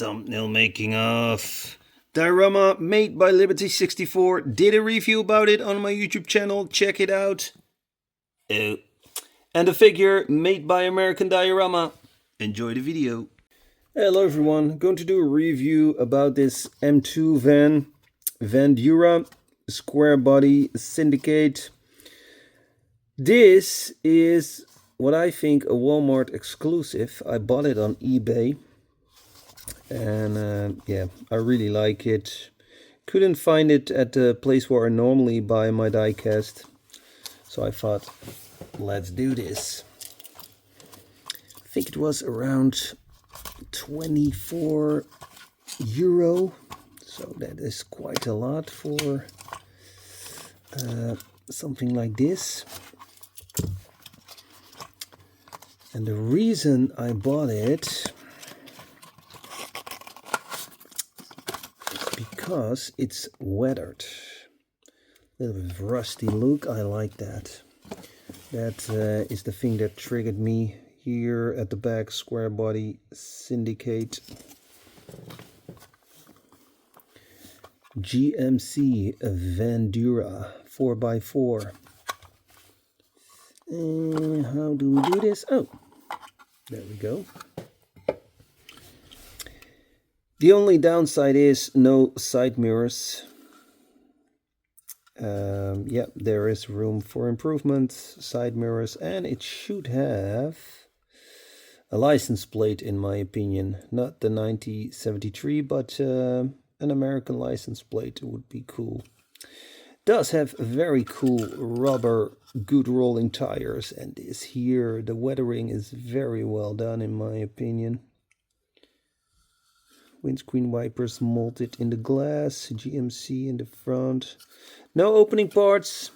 thumbnail making of diorama made by Liberty64. Did a review about it on my YouTube channel. Check it out. And a figure made by American Diorama. Enjoy the video. Hello everyone. Going to do a review about this M2 Vandura square body syndicate. This is what I think a Walmart exclusive. I bought it on eBay. And yeah, I really like it. Couldn't find it at the place where I normally buy my diecast, so I thought, let's do this. I think it was around 24 euro, so that is quite a lot for something like this. And the reason I bought it, because it's weathered. A little bit of rusty look, I like that. That is the thing that triggered me here at the back. Square body syndicate. GMC Vandura 4x4. And how do we do this? Oh, there we go. The only downside is no side mirrors. Yeah, there is room for improvement. Side mirrors, and it should have a license plate, in my opinion. Not the 1973, but an American license plate would be cool. Does have very cool rubber, good rolling tires, and this here, the weathering is very well done, in my opinion. Windscreen wipers molded in the glass, GMC in the front. No opening parts.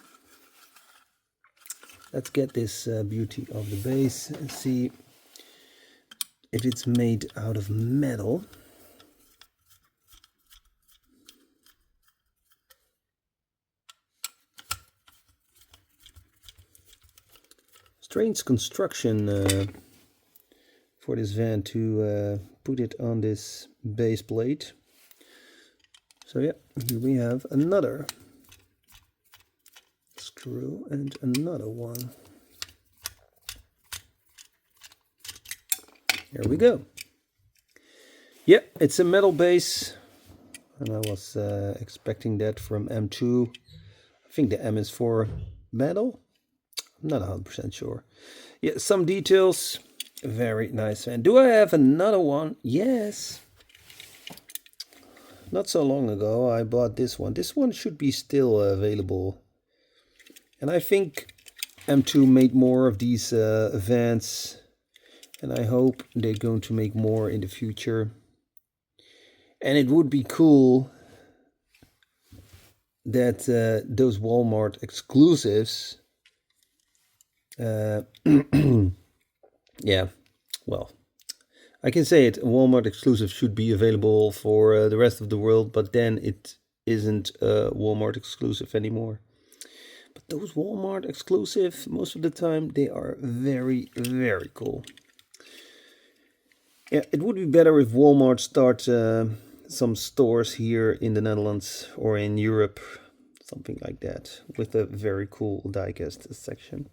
Let's get this beauty of the base and see if it's made out of metal. Strange construction for this van to put it on this base plate. So yeah, here we have another screw and another one. Here we go. Yeah, it's a metal base, and I was expecting that from M2. I think the M is for metal. I'm not 100% sure. Yeah, some details. Very nice van. Do I have another one? Yes. Not so long ago I bought this one. This one should be still available. And I think M2 made more of these vans. And I hope they're going to make more in the future. And it would be cool that those Walmart exclusives... yeah, well, I can say it, Walmart exclusive should be available for the rest of the world, but then it isn't Walmart exclusive anymore. But those Walmart exclusive, most of the time, they are very, very cool. Yeah, it would be better if Walmart start some stores here in the Netherlands or in Europe, something like that, with a very cool diecast section.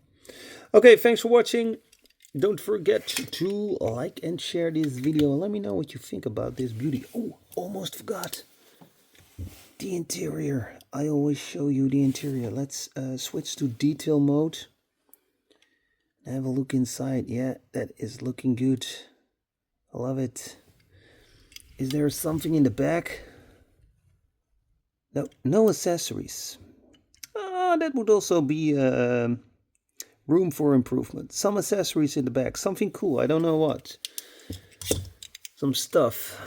Okay, thanks for watching. Don't forget to like and share this video and let me know what you think about this beauty. Oh, almost forgot. The interior. I always show you the interior. Let's switch to detail mode. Have a look inside. Yeah, that is looking good. I love it. Is there something in the back? No, no accessories. That would also be... room for improvement. Some accessories in the back. Something cool. I don't know what. Some stuff.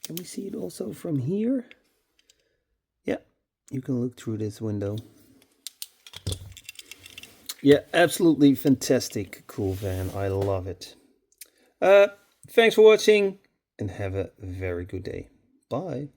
Can we see it also from here? Yeah. You can look through this window. Yeah. Absolutely fantastic. Cool van. I love it. Thanks for watching. And have a very good day. Bye.